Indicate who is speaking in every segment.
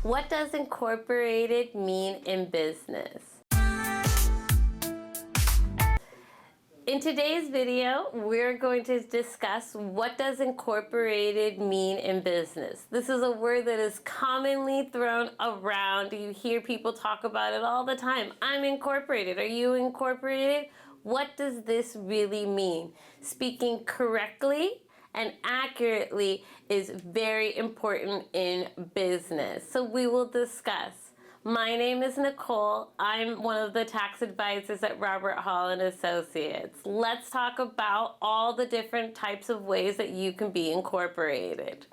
Speaker 1: What does incorporated mean in business? In today's video, we're going to discuss what does incorporated mean in business. This is a word that is commonly thrown around. You hear people talk about it all the time. I'm incorporated. Are you incorporated? What does this really mean? Speaking correctly and accurately is very important in business. So we will discuss. My name is Nicole. I'm one of the tax advisors at Robert Hall and Associates. Let's talk about all the different types of ways that you can be incorporated.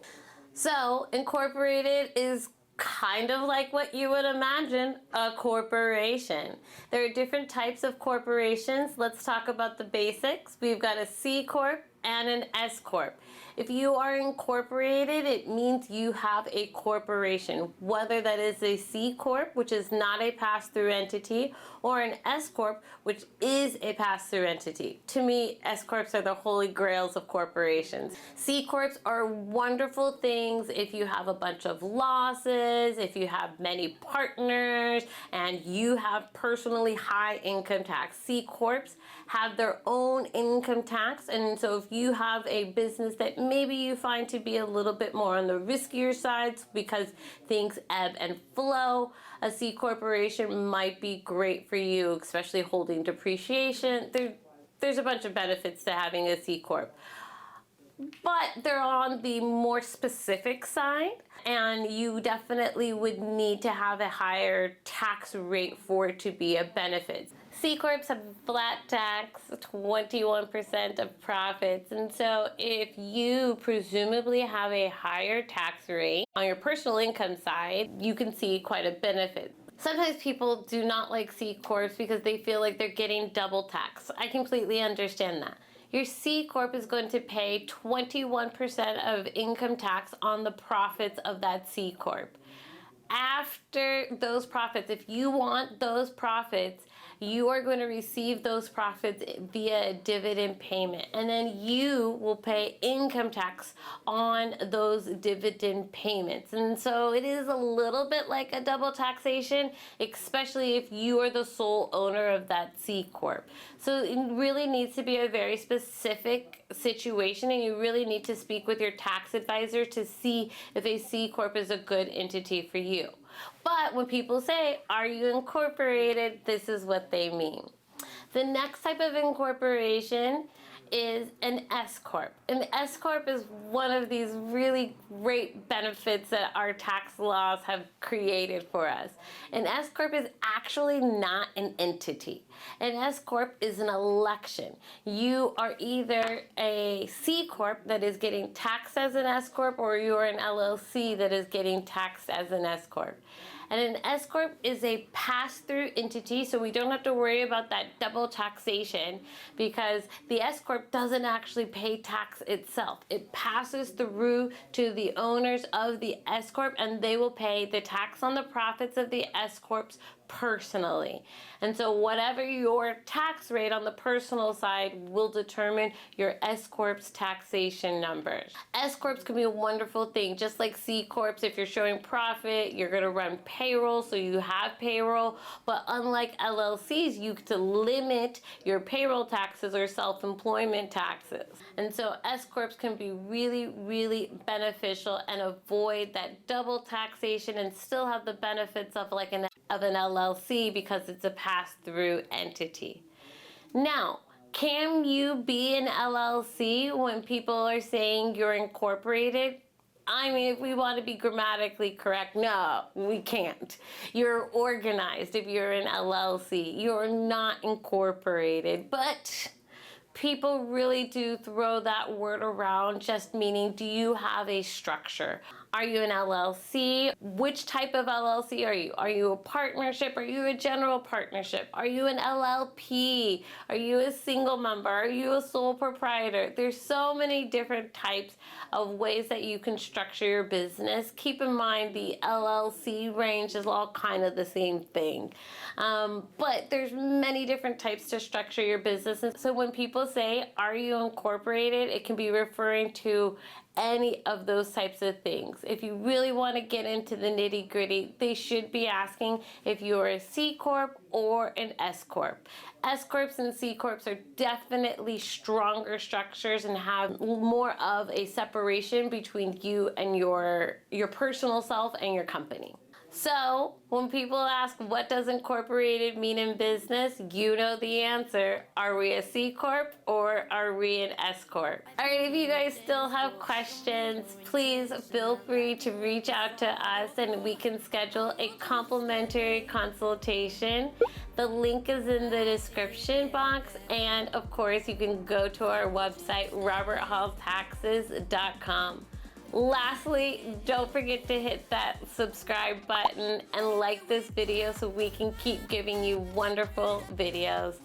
Speaker 1: So, incorporated is kind of like what you would imagine a corporation. There are different types of corporations. Let's talk about the basics. We've got a C Corp and an S Corp. If you are incorporated, it means you have a corporation, whether that is a C Corp, which is not a pass-through entity, or an S Corp, which is a pass-through entity. To me, S Corps are the holy grails of corporations. C Corps are wonderful things if you have a bunch of losses, if you have many partners, and you have personally high income tax. C Corps have their own income tax, and so if you have a business that maybe you find to be a little bit more on the riskier side because things ebb and flow, a C corporation might be great for you, especially holding depreciation. There's a bunch of benefits to having a C corp. But they're on the more specific side, and you definitely would need to have a higher tax rate for it to be a benefit. C Corps have flat tax, 21% of profits, and so if you presumably have a higher tax rate on your personal income side, you can see quite a benefit. Sometimes people do not like C Corps because they feel like they're getting double tax. I completely understand that. Your C Corp is going to pay 21% of income tax on the profits of that C Corp. After those profits, if you want those profits, you are going to receive those profits via a dividend payment, and then you will pay income tax on those dividend payments. And so it is a little bit like a double taxation, especially if you are the sole owner of that C Corp. So it really needs to be a very specific situation, and you really need to speak with your tax advisor to see if a C Corp is a good entity for you. But when people say, are you incorporated? This is what they mean. The next type of incorporation is an S Corp. An S Corp is one of these really great benefits that our tax laws have created for us. An S Corp is actually not an entity. An S Corp is an election. You are either a C Corp that is getting taxed as an S Corp, or you are an LLC that is getting taxed as an S Corp. And an S Corp is a pass-through entity, so we don't have to worry about that double taxation because the S Corp doesn't actually pay tax itself. It passes through to the owners of the S Corp, and they will pay the tax on the profits of the S Corps personally. And so whatever your tax rate on the personal side will determine your S Corp's taxation numbers. S Corps can be a wonderful thing, just like C Corps. If you're showing profit, you're going to run payroll, so you have payroll. But unlike LLCs, you get to limit your payroll taxes or self-employment taxes. And so S Corps can be really, really beneficial and avoid that double taxation and still have the benefits of an LLC because it's a pass-through entity. Now, can you be an LLC when people are saying you're incorporated? I mean, if we want to be grammatically correct, no, we can't. You're organized if you're an LLC. You're not incorporated, but people really do throw that word around, just meaning, do you have a structure? Are you an LLC? Which type of LLC are you? Are you a partnership? Are you a general partnership? Are you an LLP? Are you a single member? Are you a sole proprietor? There's so many different types of ways that you can structure your business. Keep in mind the LLC range is all kind of the same thing. But there's many different types to structure your business. And so when people say, are you incorporated? It can be referring to any of those types of things. If you really want to get into the nitty gritty, they should be asking if you're a C Corp or an S Corp. S Corps and C Corps are definitely stronger structures and have more of a separation between you and your personal self and your company. So when people ask what does incorporated mean in business, you know the answer. Are we a C Corp or are we an S Corp? All right, if you guys still have questions, please feel free to reach out to us and we can schedule a complimentary consultation. The link is in the description box, and of course you can go to our website, roberthalltaxes.com. Lastly, don't forget to hit that subscribe button and like this video so we can keep giving you wonderful videos.